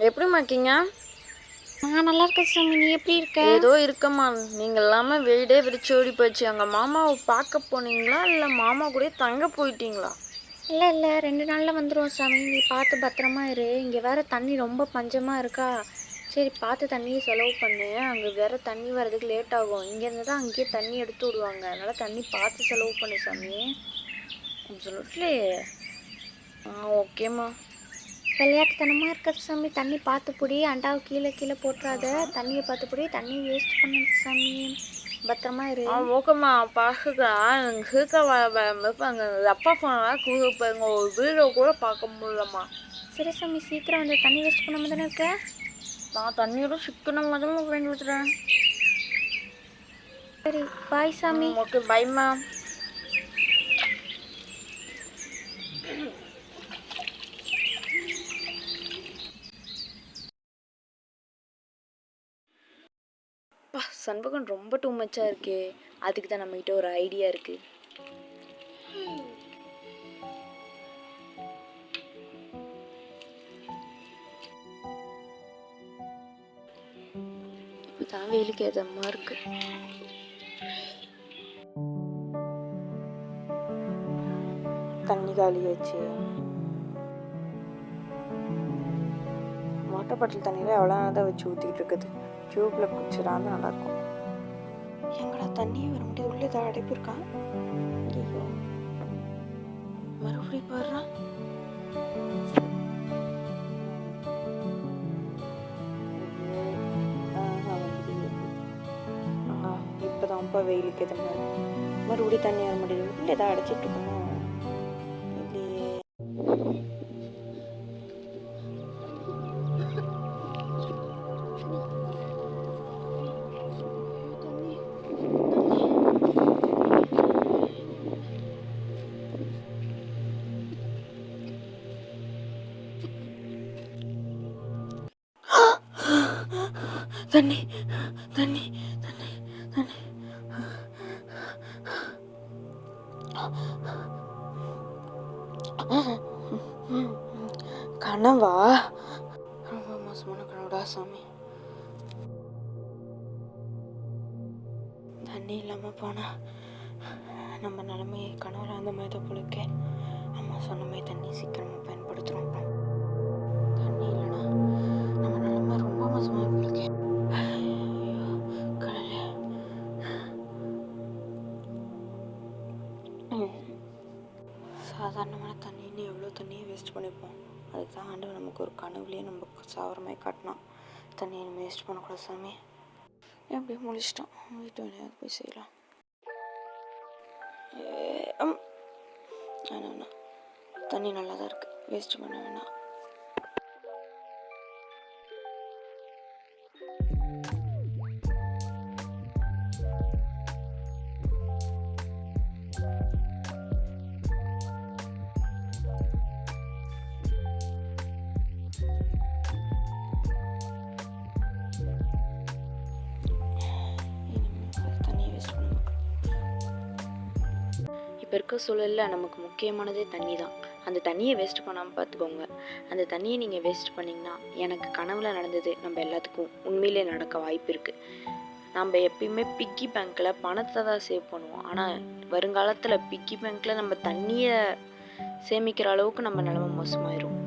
எப்படிம்மா இருக்கீங்க? நான் நல்லா இருக்கேன் சாமி. நீ எப்படி இருக்க? ஏதோ இருக்கம்மா. நீங்கள் இல்லாமல் வீடே விரிச்சு ஓடி போயிடுச்சு. அங்கே மாமாவை பார்க்க போனீங்களா இல்லை மாமா கூட தங்க போயிட்டீங்களா? இல்லை 2 நாளில் வந்துடுவோம் சாமி. நீ பார்த்து பத்திரமா இரு. இங்கே வேற தண்ணி ரொம்ப பஞ்சமாக இருக்கா. சரி பார்த்து தண்ணியை செலவு பண்ணு. அங்கே வேற தண்ணி வர்றதுக்கு லேட் ஆகும். இங்கேருந்து தான் அங்கேயே தண்ணி எடுத்து விடுவாங்க. அதனால் தண்ணி பார்த்து செலவு பண்ணு சாமி. அப்சல்யூட்லி. ஓகேம்மா. விளையாட்டுத்தனமாக இருக்கிறது சாமி. தண்ணி பார்த்து பிடி. அண்டாவை கீழே போட்டுறாத. தண்ணியை பார்த்து பிடி. தண்ணி வேஸ்ட் பண்ணது சாமி. பத்திரமா இரு. ஓகேம்மா பார்த்துக்கிறேன். அங்கே அப்பா ஃபோனெல்லாம் கூப்பிடுங்க. ஒரு வீடியோ கூட பார்க்க முடியலம்மா. சரி சாமி சீக்கிரம் வந்து தண்ணி வேஸ்ட் பண்ணாமல் தானே இருக்க? நான் தண்ணியோட சிக்கனமாக தான் பயன்படுத்துகிறேன். சரி பாய் சாமி. ஓகே பைம்மா. சண்பகம் ரொம்ப டூ மச்சாக இருக்கே. அதுக்கு தான் நம்மகிட்ட ஒரு ஐடியா இருக்கு. இப்போதான் வெயிலுக்கு எதமா இருக்கு. தண்ணி காலியாச்சு. வாட்டர் பாட்டில் தண்ணியில் எவ்வளோ நேரம் தான் வச்சு ஊற்றிக்கிட்டு இருக்குது. டியூப்பில் குடிச்சிடாமல் நல்லாயிருக்கும். எங்கடா தண்ணியே வர முடியாது. உள்ளே தான் அடைப்பு இருக்கான். ஐயோ மறுபடியும் போடுறான். இப்போதான்ப்பா வெயிலுக்கு எது மாதிரி மறுபடியும் தண்ணி வர முடியாது. உள்ளே தான் அடைச்சிட்டு இருக்கணும். இல்லையே. தண்ணி தண்ணி தண்ணி தண்ணி கனவா? ரொம்ப மோசமான கனவுடா சாமி. தண்ணி இல்லாமல் போனால் நம்ம நிலைமையை கனவுல அந்த மாதிரி தான் போலுக்கே. அம்மா சொன்ன மாதிரி தண்ணி சீக்கிரமாக பயன்படுத்துகிறோம். தண்ணி இல்லைன்னா நம்ம நிலைமை ரொம்ப மோசமாக போலுக்கே. சாதாரணமான தண்ணின்னு எவ்வளோ தண்ணியை வேஸ்ட் பண்ணிப்போம். அதுக்கு தான் ஆண்டவன் நமக்கு ஒரு கனவுலேயே நம்ம சாவரமாக காட்டினான். தண்ணியை நம்ம வேஸ்ட் பண்ணக்கூடாது சாமி. எப்படியே முடிச்சிட்டோம். வீட்டு வேலையாவது போய் செய்யலாம். வேணாண்ணா தண்ணி நல்லா தான் இருக்குது. வேஸ்ட் பண்ண வேணாம். இப்போ இருக்க சூழலில் நமக்கு முக்கியமானதே தண்ணி தான். அந்த தண்ணியை வேஸ்ட் பண்ணாமல் பார்த்துக்கோங்க. அந்த தண்ணியை நீங்கள் வேஸ்ட் பண்ணிங்கன்னா எனக்கு கனவுல நடந்தது நம்ம எல்லாத்துக்கும் உண்மையிலே நடக்க வாய்ப்பு இருக்குது. நம்ம எப்பயுமே பிக்கி பேங்க்கில் பணத்தை தான் சேவ் பண்ணுவோம். ஆனால் வருங்காலத்தில் பிக்கி பேங்க்கில் நம்ம தண்ணியை சேமிக்கிற அளவுக்கு நம்ம நிலைமை மோசமாயிரும்.